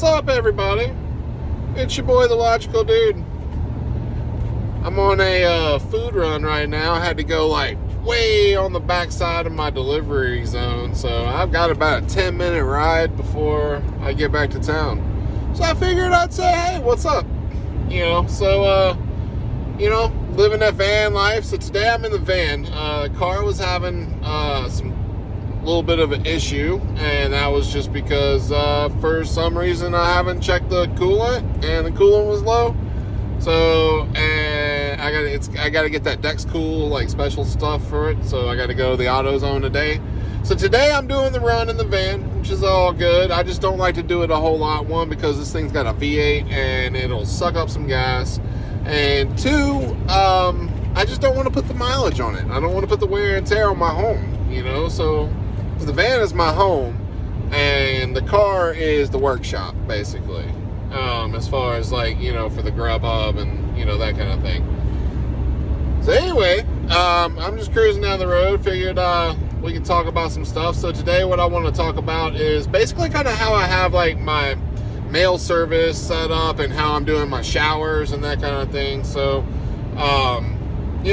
What's up, everybody? It's your boy, the Logical Dude. I'm on a food run right now. I had to go like way on the backside of my delivery zone, so I've got about a 10-minute ride before I get back to town. So I figured I'd say, hey, what's up? Living that van life. So today I'm in the van. The car was having some little bit of an issue, and that was just because for some reason I haven't checked the coolant, and the coolant was low. So I gotta get that Dex Cool like special stuff for it. So I gotta go to the AutoZone today. So today I'm doing the run in the van, which is all good. I just don't like to do it a whole lot. One, because this thing's got a V8 and it'll suck up some gas. And two, I just don't want to put the mileage on it. I don't want to put the wear and tear on my home, So the van is my home and the car is the workshop, basically. As far as like, for the Grubhub and, that kind of thing. So anyway, I'm just cruising down the road. Figured we can talk about some stuff. So today what I want to talk about is basically kind of how I have like my mail service set up and how I'm doing my showers and that kind of thing. So,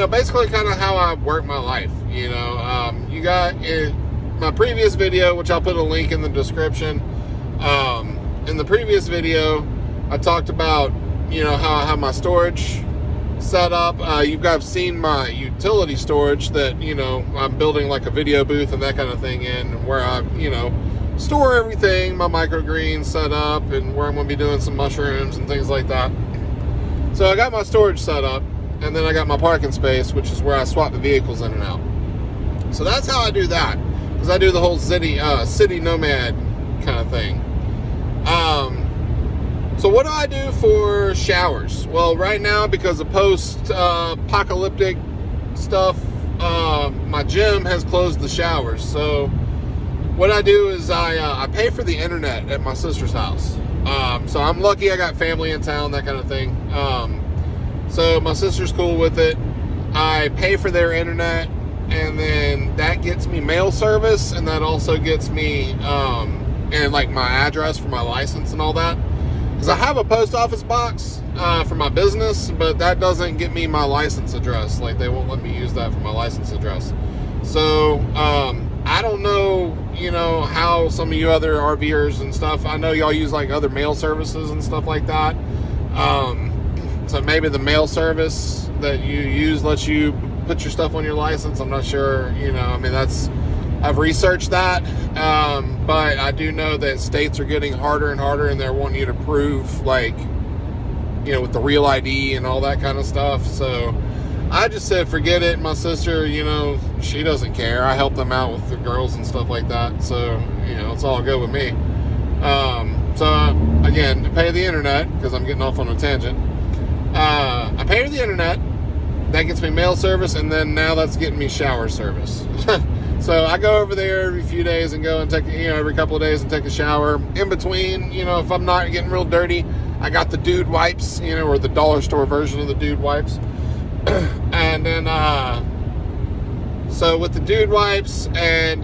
basically kind of how I work my life. You got my previous video, which I'll put a link in the description. In the previous video, I talked about, how I have my storage set up. You guys have seen my utility storage that, I'm building like a video booth and that kind of thing in, where I, store everything, my microgreens set up, and where I'm going to be doing some mushrooms and things like that. So I got my storage set up, and then I got my parking space, which is where I swap the vehicles in and out. So that's how I do that, because I do the whole city nomad kind of thing. So what do I do for showers? Well, right now, because of post-apocalyptic stuff, my gym has closed the showers. So what I do is I pay for the internet at my sister's house. So I'm lucky I got family in town, that kind of thing. So my sister's cool with it. I pay for their internet, and then that gets me mail service, and that also gets me and like my address for my license and all that. Because I have a post office box for my business, but that doesn't get me my license address. Like, they won't let me use that for my license address. So I don't know, how some of you other RVers and stuff, I know y'all use like other mail services and stuff like that. So maybe the mail service that you use lets you put your stuff on your license. I'm not sure, I've researched that. But I do know that states are getting harder and harder, and they're wanting you to prove like, with the real ID and all that kind of stuff. So I just said, forget it. My sister, she doesn't care. I help them out with the girls and stuff like that. So, it's all good with me. So again, to pay the internet, because I'm getting off on a tangent. I pay for the internet. That gets me mail service, and then now that's getting me shower service. So I go over there every few days and go and take, every couple of days and take a shower. In between, if I'm not getting real dirty, I got the dude wipes, or the dollar store version of the dude wipes. And then, so with the dude wipes and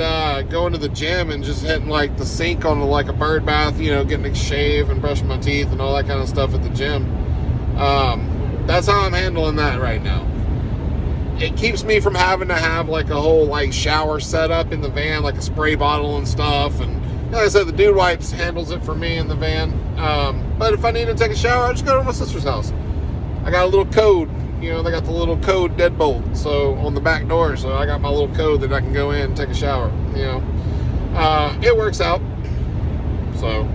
going to the gym and just hitting like the sink on like a bird bath, getting a shave and brushing my teeth and all that kind of stuff at the gym. That's how I'm handling that right now. It keeps me from having to have like a whole like shower set up in the van, like a spray bottle and stuff. And like I said, the dude wipes handles it for me in the van. But if I need to take a shower, I just go to my sister's house. I got a little code, they got the little code deadbolt, so on the back door. So I got my little code that I can go in and take a shower. It works out. So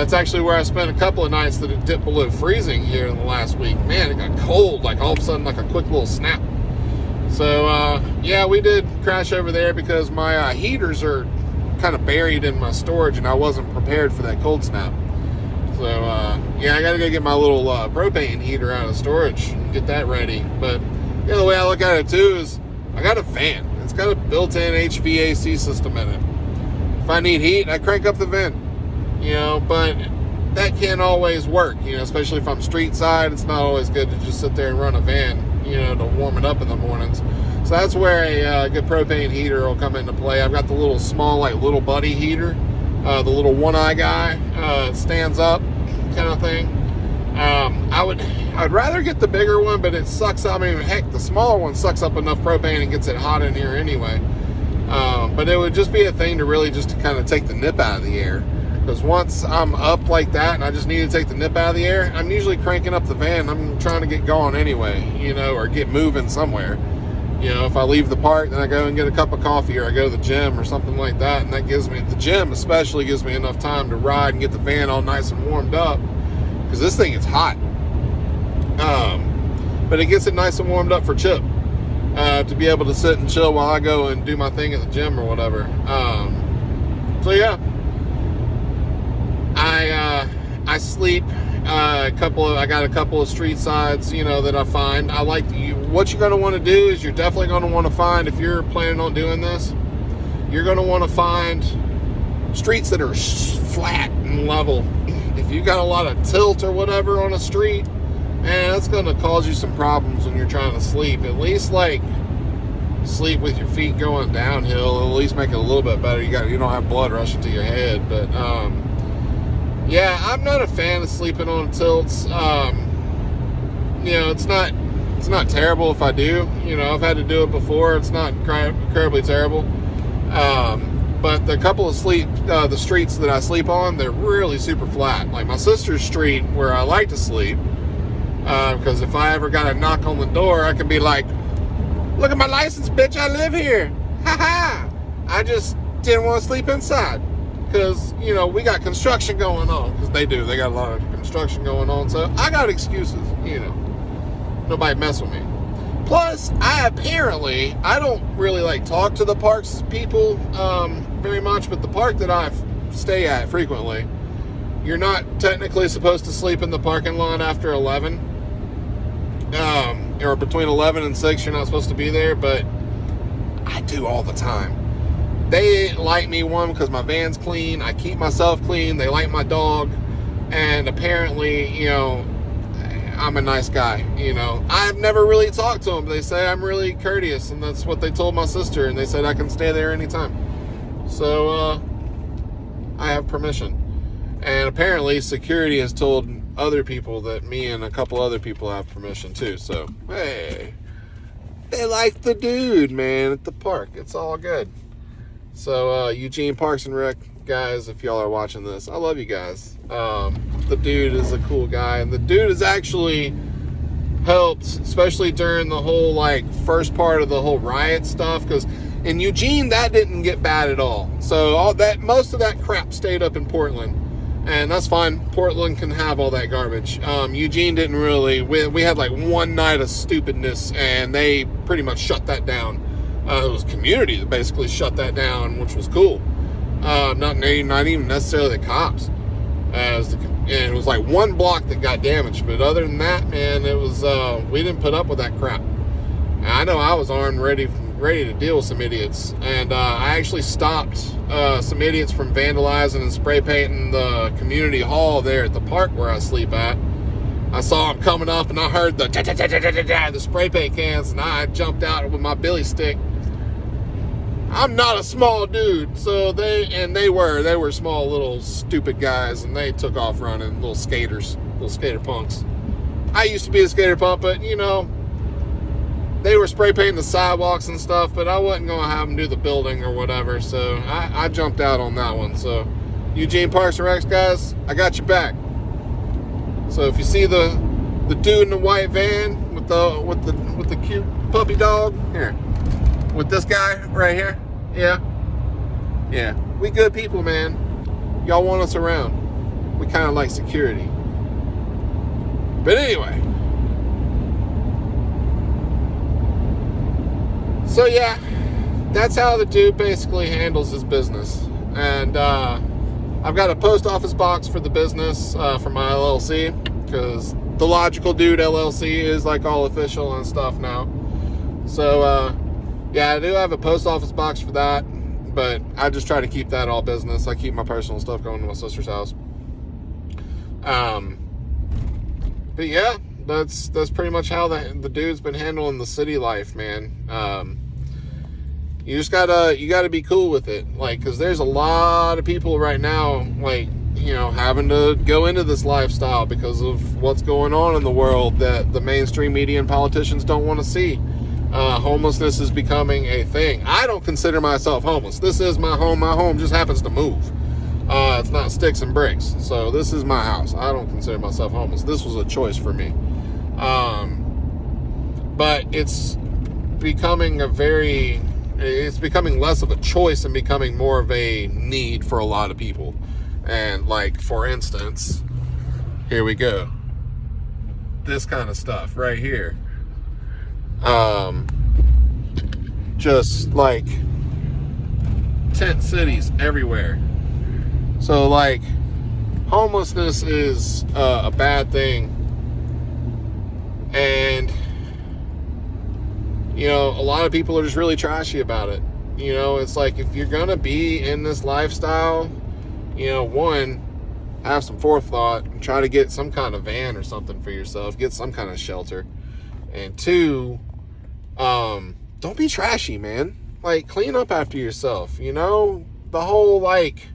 it's actually where I spent a couple of nights that it dipped below freezing here in the last week. Man, it got cold, like all of a sudden, like a quick little snap. So, yeah, we did crash over there because my heaters are kind of buried in my storage, and I wasn't prepared for that cold snap. So, yeah, I got to go get my little propane heater out of storage and get that ready. But the other way I look at it, too, is I got a fan. It's got a built-in HVAC system in it. If I need heat, I crank up the vent, but that can't always work, especially if I'm street side. It's not always good to just sit there and run a van, to warm it up in the mornings. So that's where a good propane heater will come into play. I've got the little small, like little buddy heater the little one-eye guy, stands up kind of thing. I'd rather get the bigger one, but it sucks. I mean, heck, the smaller one sucks up enough propane and gets it hot in here anyway. But it would just be a thing to really just to kind of take the nip out of the air. Because once I'm up like that and I just need to take the nip out of the air, I'm usually cranking up the van. I'm trying to get going anyway, or get moving somewhere. If I leave the park, then I go and get a cup of coffee, or I go to the gym or something like that. And that gives me, the gym especially, gives me enough time to ride and get the van all nice and warmed up. Because this thing is hot. But it gets it nice and warmed up for Chip. To be able to sit and chill while I go and do my thing at the gym or whatever. So yeah. I sleep I got a couple of street sides, that I find. What you're going to want to do is you're definitely going to want to find, if you're planning on doing this, you're going to want to find streets that are flat and level. If you got a lot of tilt or whatever on a street, man, that's going to cause you some problems when you're trying to sleep. At least sleep with your feet going downhill. It'll at least make it a little bit better. You don't have blood rushing to your head. But yeah, I'm not a fan of sleeping on tilts. It's not terrible if I do. I've had to do it before. It's not incredibly terrible. But the couple of the streets that I sleep on, they're really super flat. Like my sister's street, where I like to sleep, because if I ever got a knock on the door, I could be like, "Look at my license, bitch, I live here. Ha ha." I just didn't want to sleep inside. Because, we got construction going on. Because they got a lot of construction going on. So I got excuses, Nobody mess with me. Plus, I don't really talk to the parks people very much. But the park that I stay at frequently, you're not technically supposed to sleep in the parking lot after 11. Or between 11 and 6, you're not supposed to be there. But I do all the time. They like me, one, because my van's clean. I keep myself clean. They like my dog. And apparently, I'm a nice guy. I've never really talked to them. They say I'm really courteous. And that's what they told my sister. And they said I can stay there anytime. So, I have permission. And apparently, security has told other people that me and a couple other people have permission, too. So, hey. They like the dude, man, at the park. It's all good. So, Eugene Parks and Rec, guys, if y'all are watching this, I love you guys. The dude is a cool guy, and the dude has actually helped, especially during the whole, first part of the whole riot stuff, because in Eugene, that didn't get bad at all. So, most of that crap stayed up in Portland, and that's fine. Portland can have all that garbage. Eugene didn't really. We had, one night of stupidness, and they pretty much shut that down. It was community that basically shut that down, which was cool. Not even necessarily the cops. And it was one block that got damaged, but other than that, man, it was we didn't put up with that crap. And I know I was armed, ready to deal with some idiots, and I actually stopped some idiots from vandalizing and spray painting the community hall there at the park where I sleep at. I saw them coming up, and I heard the spray paint cans, and I jumped out with my billy stick. I'm not a small dude, so they were small little stupid guys, and they took off running, little skater punks. I used to be a skater punk, but they were spray painting the sidewalks and stuff, but I wasn't going to have them do the building or whatever, so I jumped out on that one. So Eugene Parks and Recs, guys, I got your back. So if you see the dude in the white van with the cute puppy dog here, with this guy right here, yeah, we good people, man. Y'all want us around. We kind of like security. But anyway, so yeah, that's how the dude basically handles his business. And I've got a post office box for the business for my LLC, because the Logical Dude LLC is all official and stuff now. So yeah, I do have a post office box for that, but I just try to keep that all business. I keep my personal stuff going to my sister's house. But yeah, that's pretty much how the dude's been handling the city life, man. You just gotta be cool with it. Like, because there's a lot of people right now, like, you know, having to go into this lifestyle because of what's going on in the world that the mainstream media and politicians don't want to see. Homelessness is becoming a thing. I don't consider myself homeless. This is my home. My home just happens to move. It's not sticks and bricks. So this is my house. I don't consider myself homeless. This was a choice for me. But it's becoming it's becoming less of a choice and becoming more of a need for a lot of people. And like, for instance, here we go. This kind of stuff right here. Just like tent cities everywhere. So like, homelessness is a bad thing. And, you know, a lot of people are just really trashy about it. You know, it's like, if you're gonna be in this lifestyle, you know, one, have some forethought and try to get some kind of van or something for yourself, get some kind of shelter. And two, don't be trashy, man. Like, clean up after yourself, you know? The whole, like,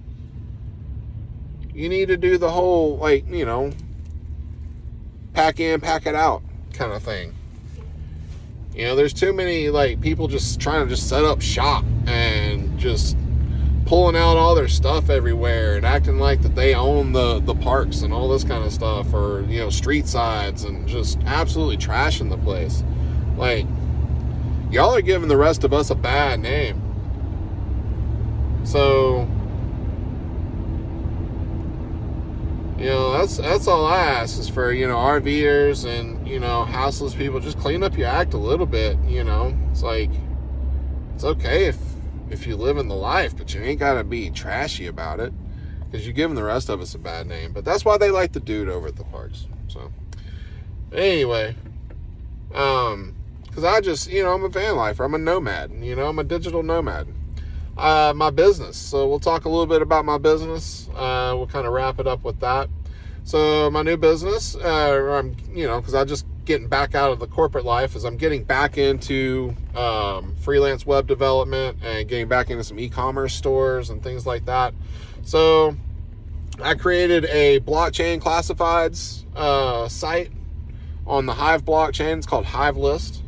you need to do the whole, like, you know, pack in, pack it out kind of thing. You know, there's too many, like, people just trying to just set up shop and just pulling out all their stuff everywhere and acting like that they own the parks and all this kind of stuff, or, you know, street sides, and just absolutely trashing the place. Like, y'all are giving the rest of us a bad name. So, you know, that's all I ask is for, you know, RVers and, you know, houseless people, just clean up your act a little bit. You know, it's like, it's okay if you live in the life, but you ain't gotta be trashy about it, because you're giving the rest of us a bad name. But that's why they like the dude over at the parks. So anyway, because I just, you know, I'm a van lifer, I'm a nomad, you know, I'm a digital nomad. My business, so we'll talk a little bit about my business. We'll kind of wrap it up with that. So my new business, I'm, you know, because I'm just getting back out of the corporate life, as I'm getting back into freelance web development and getting back into some e-commerce stores and things like that. So I created a blockchain classifieds site on the Hive blockchain. It's called Hive List.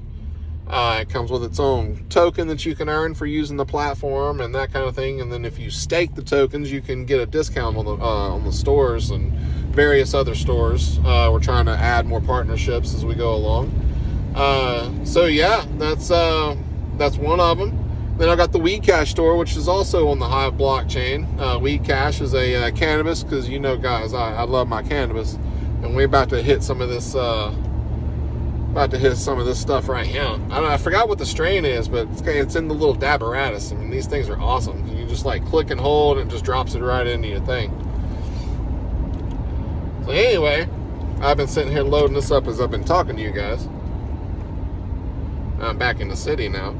It comes with its own token that you can earn for using the platform and that kind of thing. And then if you stake the tokens, you can get a discount on the stores and various other stores. We're trying to add more partnerships as we go along. So yeah, that's one of them. Then I got the WeCash store, which is also on the Hive blockchain. WeCash is a cannabis, because, you know, guys, I love my cannabis, and we're about to hit some of this. Stuff right here. I forgot what the strain is, but it's in the little dabberatus. I mean, these things are awesome. You just like click and hold, and it just drops it right into your thing. So anyway, I've been sitting here loading this up as I've been talking to you guys. I'm back in the city now.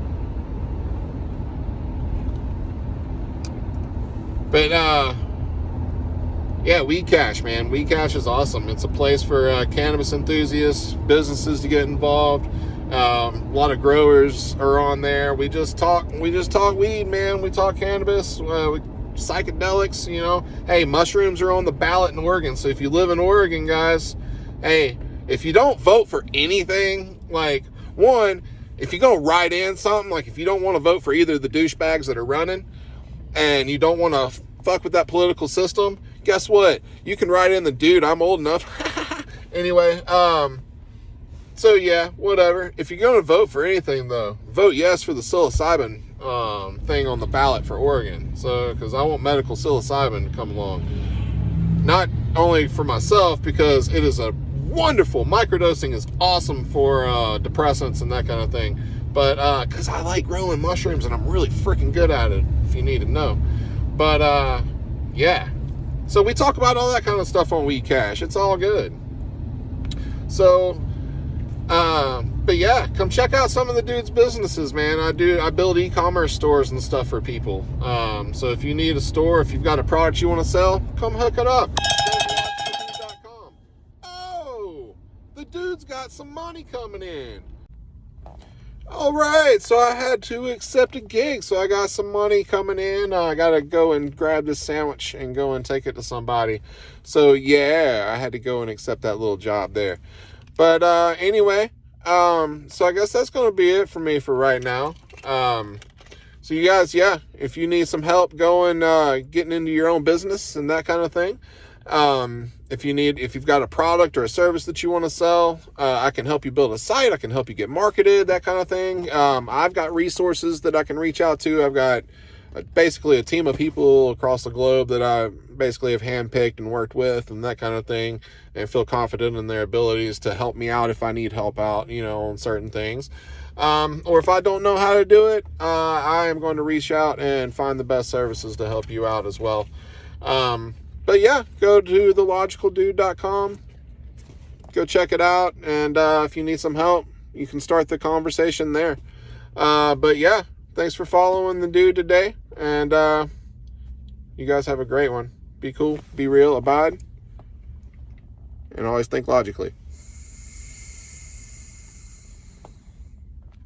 But yeah, WeCash, man. WeCash is awesome. It's a place for cannabis enthusiasts, businesses to get involved. A lot of growers are on there. We just talk weed, man. We talk cannabis, psychedelics, you know. Hey, mushrooms are on the ballot in Oregon. So if you live in Oregon, guys, hey, if you don't vote for anything, like, one, if you're going to write in something, like if you don't want to vote for either of the douchebags that are running, and you don't want to fuck with that political system, guess what? You can write in the dude, I'm old enough. Anyway, so yeah, whatever. If you're going to vote for anything, though, vote yes for the psilocybin thing on the ballot for Oregon. So, because I want medical psilocybin to come along. Not only for myself, because it is a wonderful, microdosing is awesome for depressants and that kind of thing. But because I like growing mushrooms and I'm really freaking good at it, if you need to know. But yeah. So we talk about all that kind of stuff on WeCash. It's all good. So, but yeah, come check out some of the dude's businesses, man. I build e-commerce stores and stuff for people. So if you need a store, if you've got a product you want to sell, come hook it up. Oh, the dude's got some money coming in. All right, so I had to accept a gig. So I got some money coming in. I got to go and grab this sandwich and go and take it to somebody. So yeah, I had to go and accept that little job there. But anyway, so I guess that's going to be it for me for right now. So you guys, yeah, if you need some help going, getting into your own business and that kind of thing, if you've got a product or a service that you want to sell, I can help you build a site. I can help you get marketed, that kind of thing. I've got resources that I can reach out to. I've got basically a team of people across the globe that I basically have handpicked and worked with and that kind of thing, and feel confident in their abilities to help me out if I need help out, on certain things. Or if I don't know how to do it, I am going to reach out and find the best services to help you out as well. But yeah, go to thelogicaldude.com, go check it out. And, if you need some help, you can start the conversation there. But yeah, thanks for following the dude today. And, you guys have a great one. Be cool, be real, abide, and always think logically.